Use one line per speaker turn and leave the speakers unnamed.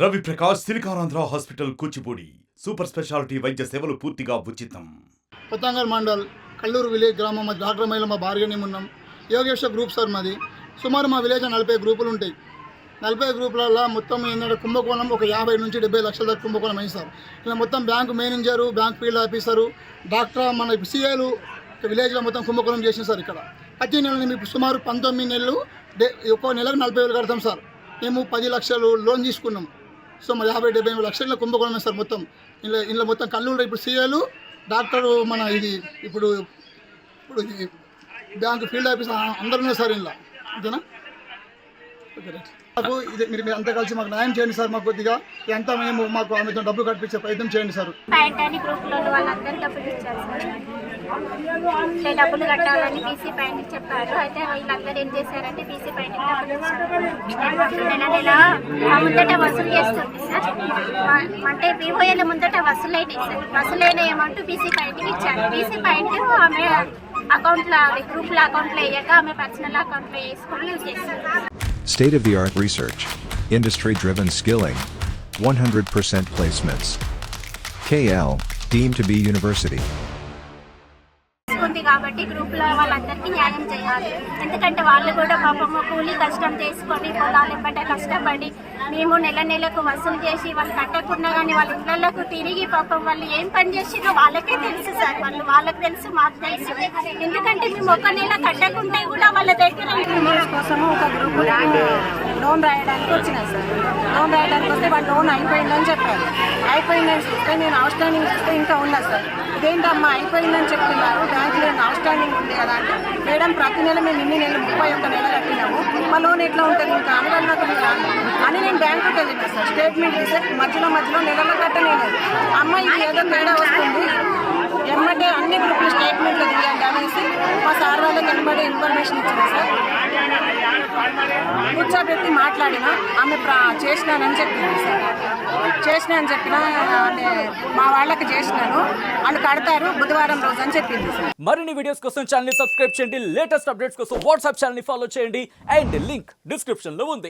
Ravi Prakash Siliconandhra hospital Kuchipudi super speciality వైద్య సేవలు పూర్తిగా ఉచితం.
కొత్తంగల్ మండల్ కల్లూరు విలేజ్ గ్రామం మా డాక్టర్ మైల మా భార్యని ఉన్నాం. యోగేశ్వర గ్రూప్ సార్ మాది. సుమారు మా విలేజ్ 40 గ్రూపులు ఉంటాయి. 40 గ్రూపులలో మొత్తం ఏంటంటే కుంభకోణం ఒక 50 నుంచి 70 లక్షల దాకా కుంభకోణం అయింది సార్. ఇలా మొత్తం bank manager, bank field officer, doctor మన సీఏలు విలేజ్లో మొత్తం కుంభకోణం చేసింది సార్. ఇక్కడ ప్రతి నెలని మీకు సుమారు 19 నెలలు ఒక్కో నెలకు 40,000 కడతాం సార్. మేము 10 లక్షలు లోన్ తీసుకున్నాం. సో మరి 50-70 లక్షల కుంభకోణమే సార్ మొత్తం. ఇందులో మొత్తం కల్లూరు ఇప్పుడు సీఏలు, డాక్టరు, మన ఇది ఇప్పుడు ఇది బ్యాంకు ఫీల్డ్ ఆఫీస్ అందరూ ఉన్నారు సార్ ఇందులో. అంతేనా? Okay right. మాకు ఇది మీరు అంతా కలిసి మాకు న్యాయం చేయండి సార్. మాకు కొద్దిగా ఎంత మేము మాకు ఆమెతో డబ్బులు కట్టించే ప్రయత్నం చేయండి సార్.
డబ్బులు కట్టాలని బీసీ పైన చెప్పారు. అయితే వీళ్ళందరూ ఏం చేశారంటే బీసీ పైన నెల ముందట వసూలు చేస్తుంది సార్. అంటే పీఓఏల ముందట వసూలైనాయి సార్. వసూలైన ఏమంటూ బీసీ పైనకి ఇచ్చారు. బీసీ పైన ఆమె అకౌంట్లో గ్రూప్ల అకౌంట్లో వేయక ఆమె పర్సనల్ అకౌంట్లో వేసుకొని యూజ్ చేస్తారు.
State-of-the-art research, industry-driven skilling, 100% placements. KL, deemed to be university.
కాబట్టి గ్రూప్లో వాళ్ళందరికీ న్యాయం చేయాలి. ఎందుకంటే వాళ్ళు కూడా పాపము కూలీ కష్టం చేసుకొని పొలాలు ఎంబటే కష్టపడి మేము నెలకు వసూలు చేసి వాళ్ళు కట్టకుండా కానీ వాళ్ళ ఇళ్లకు తిరిగి పాపం వాళ్ళు ఏం పని చేసినా వాళ్ళకే తెలుసు సార్. వాళ్ళకి తెలుసు, మాకు తెలుసు. ఎందుకంటే మేము ఒక నెల కట్టకుంటే కూడా వాళ్ళ దగ్గర
కోసము ఒక గ్రూప్ లోన్ రాయడానికి వచ్చినా సార్. లోన్ రాయడానికి వస్తే వాళ్ళు లోన్ అయిపోయిందని చెప్పారు. అయిపోయిందని చూస్తే నేను అవుట్ స్టాండింగ్ చూస్తే ఇంకా ఉన్నా సార్. ఇదేంటమ్మా అయిపోయిందని చెప్తున్నారు, బ్యాంకులో అవుట్ స్టాండింగ్ ఉంది కదా అంటే, మేడం ప్రతి నెల మేము ఇన్ని నెలలు 31 నెలలు కట్టినాము, మా లోన్ ఎట్లా ఉంటుంది ఇంకా అని నేను బ్యాంకుకి వెళ్ళినా సార్. స్టేట్మెంట్ ఇస్తే మధ్యలో నెలలో కట్టలేదు. అమ్మ ఇది ఏదో తేడా వస్తుంది, ఎమ్మటే అన్ని గ్రూపులు స్టేట్మెంట్లు తీయండి అనేసి మా సార్ వాళ్ళకి ఎమ్మటే ఇన్ఫర్మేషన్ ఇచ్చింది సార్. కూర్చోబెట్టి మాట్లాడినా ఆమె చేసినానని చెప్పింది సార్. చేసినా అని చెప్పినా మా వాళ్ళకి చేసినాను, వాళ్ళు కడతారు బుధవారం రోజు అని చెప్పింది సార్.
మరిన్ని వీడియోస్ కోసం ఛానల్ ని సబ్స్క్రైబ్ చేయండి. లేటెస్ట్ అప్డేట్స్ కోసం వాట్సాప్ ఛానల్ ని ఫాలో చేయండి. అండ్ లింక్ డిస్క్రిప్షన్ లో ఉంది.